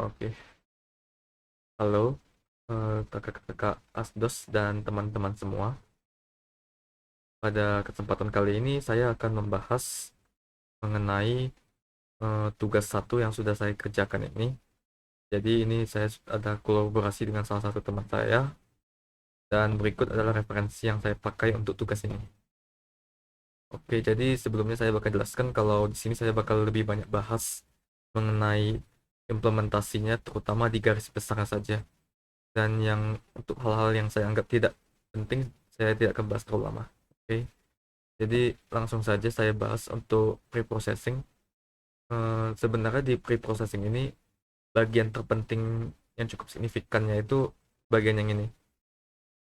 Oke, halo kakak-kakak Asdos dan teman-teman semua. Pada kesempatan kali ini saya akan membahas mengenai tugas satu yang sudah saya kerjakan ini. Jadi ini saya ada kolaborasi dengan salah satu teman saya dan berikut adalah referensi yang saya pakai untuk tugas ini. Oke, jadi sebelumnya saya bakal jelaskan kalau di sini saya bakal lebih banyak bahas mengenai implementasinya, terutama di garis besar saja. Dan yang untuk hal-hal yang saya anggap tidak penting, saya tidak akan bahas terlalu lama. Oke, jadi langsung saja saya bahas untuk pre-processing. Sebenarnya di pre-processing ini bagian terpenting yang cukup signifikannya itu bagian yang ini.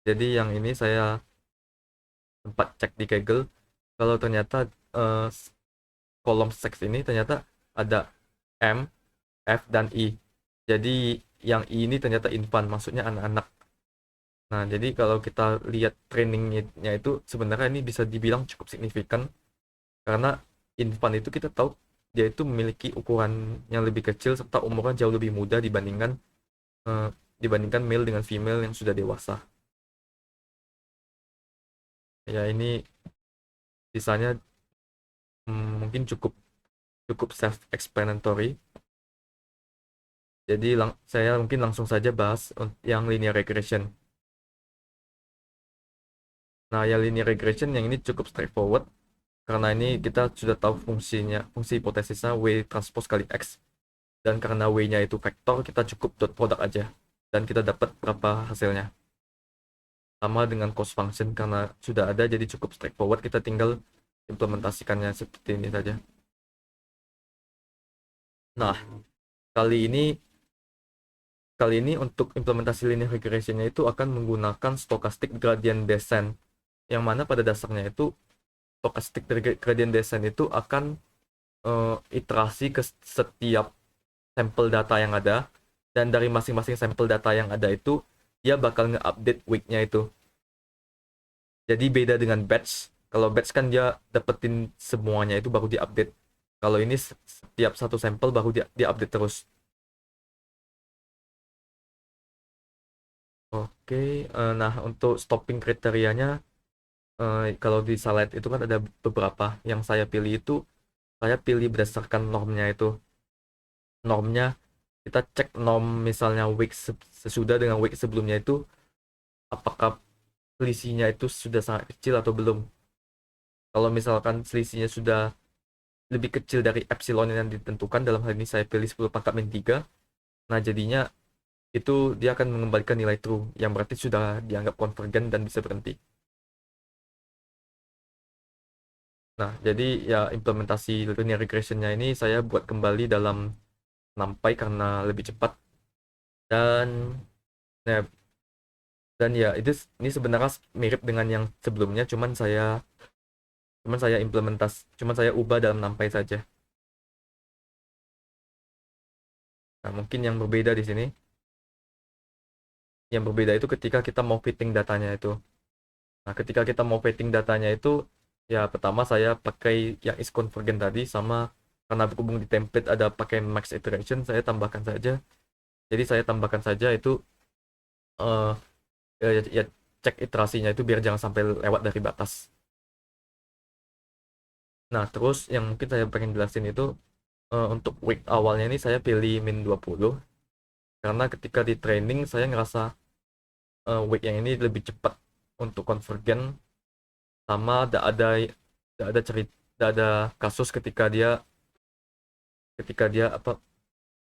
Jadi yang ini saya sempat cek di Kaggle, kalau ternyata eh, kolom seks ini ternyata ada M, F, dan I. Jadi yang I ini ternyata infant, maksudnya anak-anak. Nah, jadi kalau kita lihat trainingnya itu sebenarnya ini bisa dibilang cukup signifikan karena infant itu kita tahu dia itu memiliki ukuran yang lebih kecil serta umurnya jauh lebih muda eh, dibandingkan male dengan female yang sudah dewasa. Ya ini sisanya mungkin cukup cukup self explanatory. Jadi saya mungkin langsung saja bahas yang linear regression. Nah, yang linear regression yang ini cukup straightforward karena ini kita sudah tahu fungsi hipotesisnya W transpose kali X. Dan karena W-nya itu vektor, kita cukup dot product aja. Dan kita dapat berapa hasilnya. Sama dengan cost function, karena sudah ada, jadi cukup straightforward. Kita tinggal implementasikannya seperti ini saja. Nah, kali ini kali ini untuk implementasi linear regressionnya itu akan menggunakan stochastic gradient descent. Yang mana pada dasarnya itu stochastic gradient descent itu akan iterasi ke setiap sampel data yang ada, dan dari masing-masing sampel data yang ada itu dia bakal nge-update weight-nya itu. Jadi beda dengan batch. Kalau batch kan dia dapetin semuanya itu baru diupdate. Kalau ini setiap satu sampel baru dia update terus. Oke, nah untuk stopping kriterianya, kalau di slide itu kan ada beberapa. Yang saya pilih itu saya pilih berdasarkan normnya itu. Normnya kita cek norm misalnya week sesudah dengan week sebelumnya itu apakah selisihnya itu sudah sangat kecil atau belum. Kalau misalkan selisihnya sudah lebih kecil dari epsilon yang ditentukan, dalam hal ini saya pilih 10 pangkat min 3, nah jadinya itu dia akan mengembalikan nilai true, yang berarti sudah dianggap konvergen dan bisa berhenti. Nah, jadi ya implementasi linear regressionnya ini saya buat kembali dalam NumPy karena lebih cepat. Dan nah, dan ya ini sebenarnya mirip dengan yang sebelumnya, cuman saya ubah dalam NumPy saja. Nah, mungkin yang berbeda itu ketika kita mau fitting datanya itu. Nah, ketika kita mau fitting datanya itu, ya pertama saya pakai yang is convergent tadi, sama karena berhubung di template ada pakai max iteration, saya tambahkan saja. Jadi saya tambahkan saja itu eh ya cek iterasinya itu biar jangan sampai lewat dari batas. Nah, terus yang mungkin saya pengen jelasin itu untuk week awalnya ini saya pilih min 20 karena ketika di training saya ngerasa week yang ini lebih cepat untuk konvergen, sama tidak ada cerita, tidak ada kasus ketika dia apa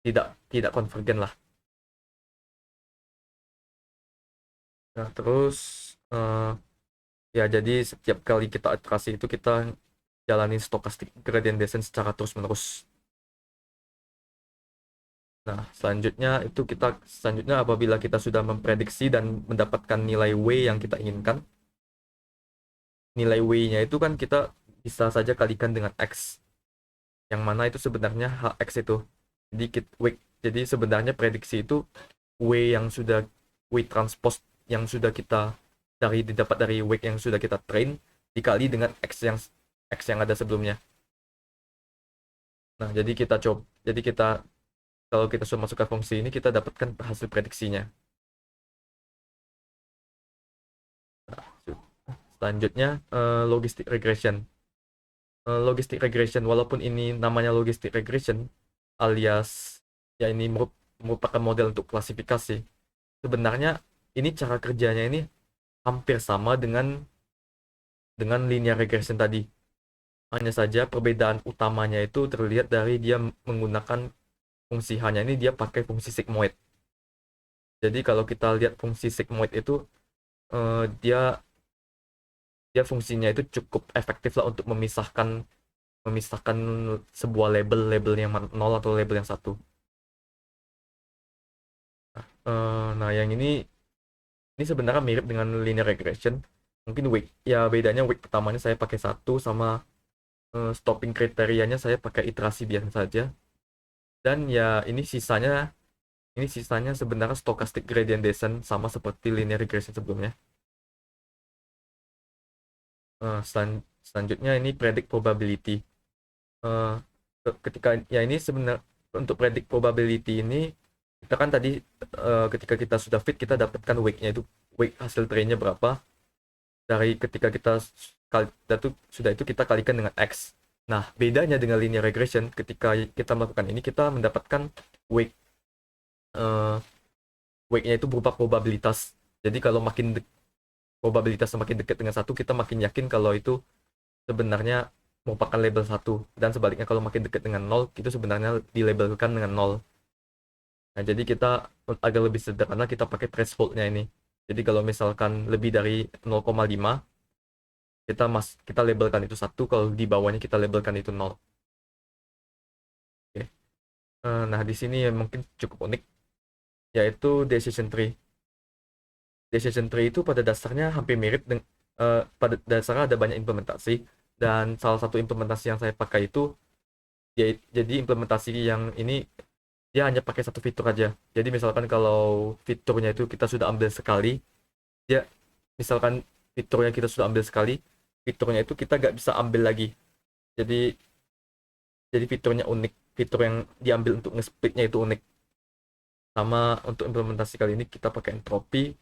tidak tidak konvergen lah. Nah, terus eh, ya jadi setiap kali kita iterasi itu kita jalanin stochastic gradient descent secara terus menerus. Nah, selanjutnya apabila kita sudah memprediksi dan mendapatkan nilai W yang kita inginkan, nilai W-nya itu kan kita bisa saja kalikan dengan X, yang mana itu sebenarnya HX itu. Jadi jadi sebenarnya prediksi itu W yang sudah W transpose yang sudah kita didapat dari W yang sudah kita train dikali dengan X yang ada sebelumnya. Nah, jadi kita Kalau kita sudah masukkan fungsi ini, kita dapatkan hasil prediksinya. Nah, selanjutnya logistic regression. Logistic regression, walaupun ini namanya logistic regression alias ya ini merupakan model untuk klasifikasi, sebenarnya ini cara kerjanya ini hampir sama dengan linear regression tadi. Hanya saja perbedaan utamanya itu terlihat dari dia menggunakan fungsi, hanya ini dia pakai fungsi sigmoid. Jadi kalau kita lihat fungsi sigmoid itu dia dia fungsinya itu cukup efektif lah untuk memisahkan sebuah label yang 0 atau label yang satu. Nah, yang ini sebenarnya mirip dengan linear regression. Mungkin weight ya, bedanya weight pertamanya saya pakai satu, sama stopping kriterianya saya pakai iterasi biasa saja. Dan ya ini sisanya sebenarnya stochastic gradient descent, sama seperti linear regression sebelumnya. Selanjutnya ini predict probability. Eh, ketika ya ini sebenarnya untuk predict probability ini, kita kan tadi ketika kita sudah fit, kita dapatkan weight-nya itu, weight hasil trainnya berapa, dari ketika kita sudah itu kita kalikan dengan X. Nah, bedanya dengan linear regression, ketika kita melakukan ini, kita mendapatkan weight eh, weight-nya itu berupa probabilitas. Jadi kalau probabilitas semakin dekat dengan satu, kita makin yakin kalau itu sebenarnya merupakan label satu, dan sebaliknya kalau makin dekat dengan nol, itu sebenarnya dilabelkan dengan nol. Nah, jadi kita agak lebih sederhana, kita pakai threshold-nya ini. Jadi kalau misalkan lebih dari 0,5, kita labelkan itu satu, kalau di bawahnya kita labelkan itu nol. Oke. Nah, di sini yang mungkin cukup unik, yaitu decision tree. Decision tree itu pada dasarnya hampir mirip dengan, pada dasarnya ada banyak implementasi, dan salah satu implementasi yang saya pakai itu, ya, jadi implementasi yang ini dia hanya pakai satu fitur aja. Jadi misalkan kalau fiturnya itu kita sudah ambil sekali, dia misalkan fiturnya kita sudah ambil sekali, fiturnya itu kita nggak bisa ambil lagi. Jadi jadi fiturnya unik, fitur yang diambil untuk nge-splitnya itu unik. Sama untuk implementasi kali ini kita pakai entropi.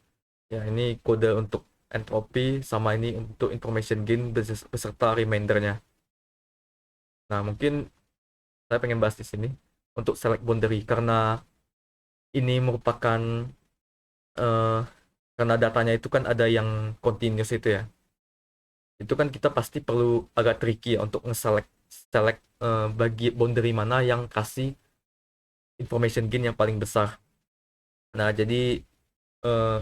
Ya, ini kode untuk entropi, sama ini untuk information gain beserta remindernya. Nah, mungkin saya pengen bahas di sini untuk select boundary, karena ini merupakan eh, karena datanya itu kan ada yang continuous itu ya. Itu kan kita pasti perlu agak tricky ya untuk select bagi boundary mana yang kasih information gain yang paling besar. Nah, eh,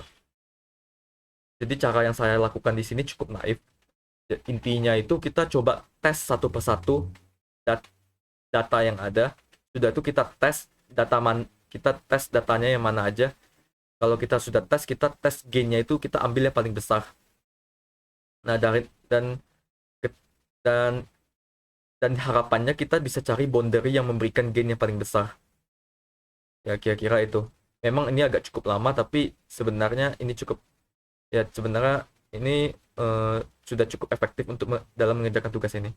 jadi cara yang saya lakukan di sini cukup naif. Intinya itu kita coba tes satu persatu data yang ada. Sudah itu kita tes datanya yang mana aja. Kalau kita sudah kita tes gainnya itu, kita ambil yang paling besar. Nah, dan dan harapannya kita bisa cari boundary yang memberikan gain yang paling besar. Ya, kira-kira itu. Memang ini agak cukup lama, tapi sebenarnya ini cukup, ya sebenarnya ini eh, sudah cukup efektif untuk dalam mengerjakan tugas ini.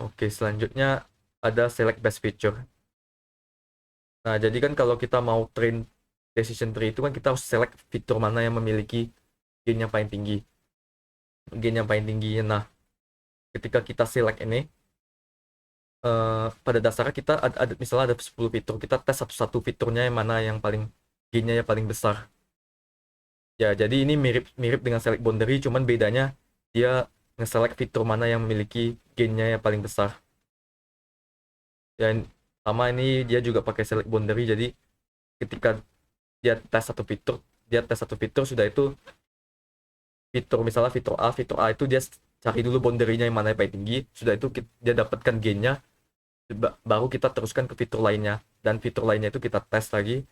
Oke, selanjutnya ada select best feature. Nah, jadi kan kalau kita mau train decision tree itu kan kita harus select fitur mana yang memiliki gain yang paling tinggi. Nah, ketika kita select ini, pada dasarnya kita misalnya ada 10 fitur, kita tes satu-satu fiturnya yang mana yang paling gainnya yang paling besar. Ya, jadi ini mirip mirip dengan select boundary, cuman bedanya dia nge-select fitur mana yang memiliki gainnya yang paling besar. Dan sama ini dia juga pakai select boundary, jadi ketika dia tes satu fitur, sudah itu misalnya fitur A itu dia cari dulu boundary-nya yang mana yang paling tinggi, sudah itu dia dapatkan gainnya, baru kita teruskan ke fitur lainnya, dan fitur lainnya itu kita tes lagi,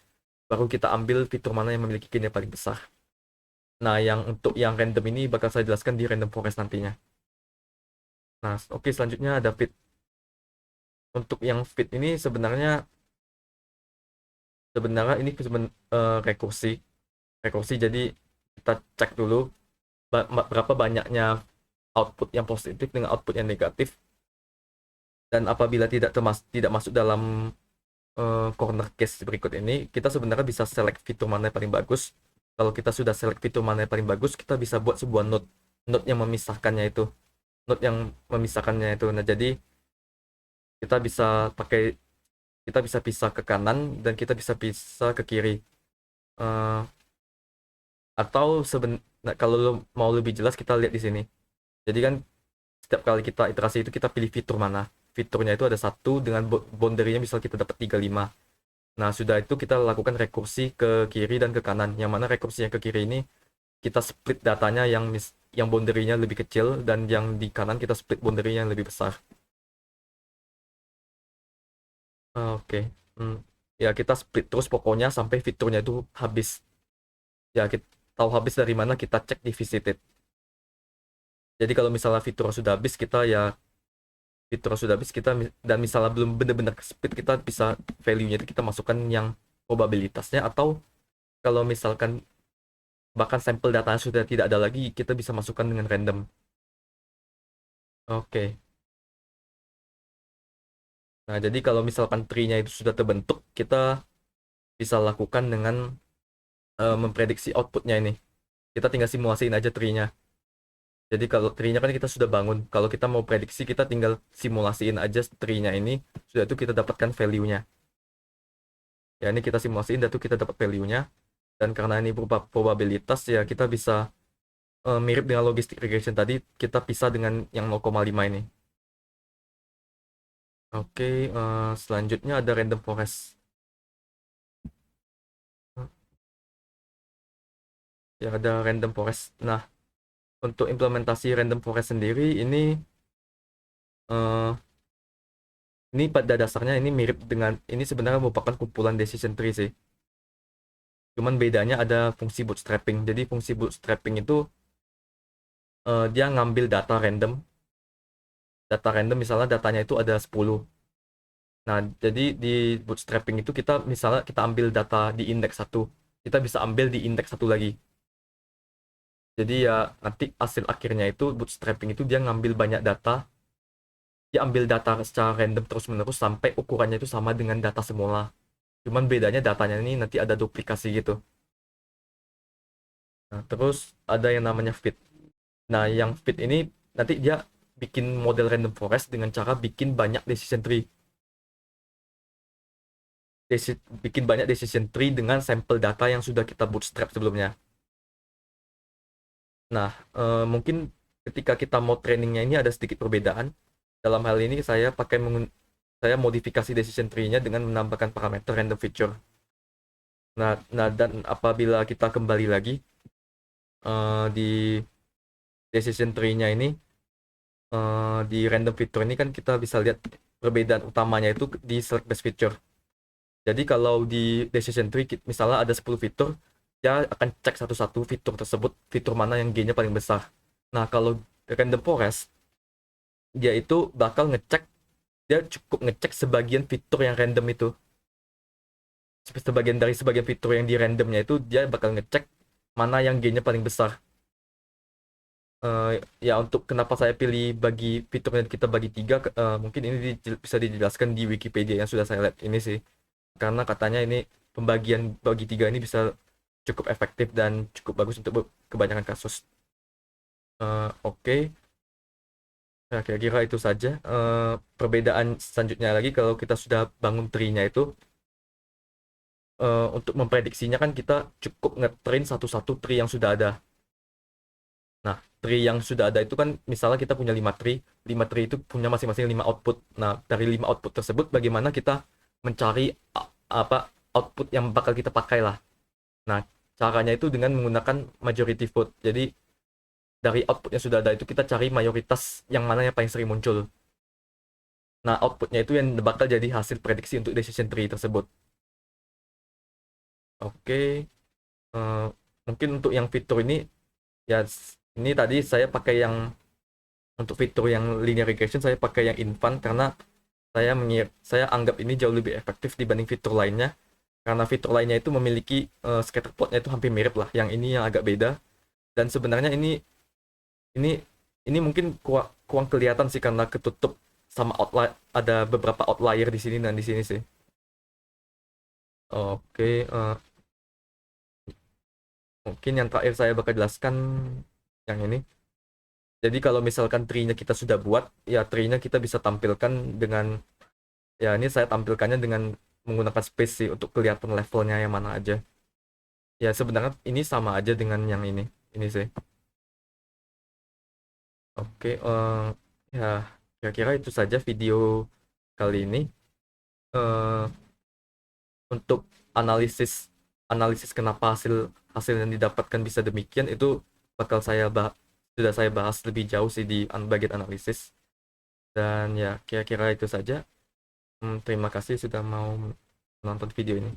baru kita ambil fitur mana yang memiliki gain yang paling besar. Nah, untuk yang random ini bakal saya jelaskan di random forest nantinya. Nah, oke, selanjutnya ada fit. Untuk yang fit ini sebenarnya ini rekursi. Jadi kita cek dulu berapa banyaknya output yang positif dengan output yang negatif. Dan apabila tidak masuk dalam corner case berikut ini, kita sebenarnya bisa select fitur mana yang paling bagus. Kalau kita sudah select fitur mana yang paling bagus, kita bisa buat sebuah node yang memisahkannya itu. Node yang memisahkannya itu. Nah, jadi kita bisa kita bisa pisah ke kanan dan kita bisa pisah ke kiri. Eh, atau nah, kalau lo mau lebih jelas kita lihat di sini. Jadi kan setiap kali kita iterasi itu kita pilih fitur mana. Fiturnya itu ada satu dengan boundary-nya misal kita dapat 35. Nah, sudah itu kita lakukan rekursi ke kiri dan ke kanan. Yang mana rekursinya ke kiri ini kita split datanya yang boundary-nya lebih kecil dan yang di kanan kita split boundary-nya yang lebih besar. Oke. Hmm. Ya, kita split terus pokoknya sampai fiturnya itu habis. Ya, kita tahu habis dari mana kita cek di visited. Jadi kalau misalnya fitur sudah habis kita ya fitur sudah habis kita dan misalnya belum benar-benar split kita bisa value-nya itu kita masukkan yang probabilitasnya atau kalau misalkan bahkan sampel datanya sudah tidak ada lagi kita bisa masukkan dengan random. Oke. Nah, jadi kalau misalkan tree-nya itu sudah terbentuk, kita bisa lakukan dengan memprediksi outputnya ini. Kita tinggal simulasiin aja tree-nya. Jadi kalau tree-nya kan kita sudah bangun. Kalau kita mau prediksi, kita tinggal simulasiin aja tree-nya ini. Sudah itu kita dapatkan value-nya. Ya, ini kita simulasiin, dan itu kita dapat value-nya. Dan karena ini berupa probabilitas, ya kita bisa mirip dengan logistic regression tadi, kita pisah dengan yang 0,5 ini. Oke, selanjutnya ada random forest. Ya, ada random forest. Nah, untuk implementasi random forest sendiri eh, ini pada dasarnya ini mirip dengan ini sebenarnya merupakan kumpulan decision tree sih. Cuman bedanya ada fungsi bootstrapping. Jadi fungsi bootstrapping itu dia ngambil data random misalnya datanya itu ada 10. Nah, jadi di bootstrapping itu kita misalnya kita ambil data di indeks 1, kita bisa ambil di indeks 1 lagi. Jadi ya nanti hasil akhirnya itu bootstrapping itu dia ngambil banyak data, dia ambil data secara random terus-menerus sampai ukurannya itu sama dengan data semula. Cuman bedanya datanya ini nanti ada duplikasi gitu. Nah, terus ada yang namanya fit. Nah, yang fit ini nanti dia bikin model random forest dengan cara bikin banyak decision tree. Bikin banyak decision tree dengan sampel data yang sudah kita bootstrap sebelumnya. Nah, mungkin ketika kita mau trainingnya ini ada sedikit perbedaan. Dalam hal ini saya modifikasi decision tree-nya dengan menambahkan parameter random feature. Nah, dan apabila kita kembali lagi di decision tree-nya ini di random feature ini kan kita bisa lihat perbedaan utamanya itu di select best feature. Jadi kalau di decision tree misalnya ada 10 fitur, dia akan cek satu-satu fitur tersebut, fitur mana yang gain-nya paling besar. Nah, kalau random forest dia itu bakal dia cukup ngecek sebagian fitur yang random itu. Sebagian fitur yang di randomnya itu dia bakal ngecek mana yang gain-nya paling besar. Ya untuk kenapa saya pilih bagi fiturnya kita bagi tiga, mungkin ini bisa dijelaskan di Wikipedia yang sudah saya lihat ini sih, karena katanya ini pembagian bagi tiga ini bisa cukup efektif dan cukup bagus untuk kebanyakan kasus. Oke. Nah, kira-kira itu saja. Perbedaan selanjutnya lagi kalau kita sudah bangun tree-nya itu untuk memprediksinya kan kita cukup ngetrain satu-satu tree yang sudah ada. Nah, tree yang sudah ada itu kan misalnya kita punya 5 tree, 5 tree itu punya masing-masing 5 output. Nah, dari 5 output tersebut bagaimana kita mencari apa output yang bakal kita pakai lah. Nah, caranya itu dengan menggunakan majority vote. Jadi dari output yang sudah ada itu kita cari mayoritas yang mana yang paling sering muncul. Nah, outputnya itu yang bakal jadi hasil prediksi untuk decision tree tersebut. Oke, eh, mungkin untuk yang fitur ini ya ini tadi saya pakai yang untuk fitur yang linear regression saya pakai yang infant karena saya anggap ini jauh lebih efektif dibanding fitur lainnya, karena fitur lainnya itu memiliki scatter plotnya itu hampir mirip lah. Yang ini yang agak beda, dan sebenarnya ini ini mungkin kurang kelihatan sih karena ketutup sama outlier, ada beberapa outlier di sini dan di sini sih. Oke, mungkin yang terakhir saya bakal jelaskan yang ini. Jadi kalau misalkan tree-nya kita sudah buat, ya tree-nya kita bisa tampilkan dengan, ya ini saya tampilkannya dengan menggunakan space sih untuk kelihatan levelnya yang mana aja. Ya sebenarnya ini sama aja dengan yang ini sih. Oke, ya kira-kira itu saja video kali ini. Eh, untuk analisis analisis kenapa hasil yang didapatkan bisa demikian itu bakal sudah saya bahas lebih jauh sih di bagian analisis. Dan ya kira-kira itu saja. Terima kasih sudah mau menonton video ini.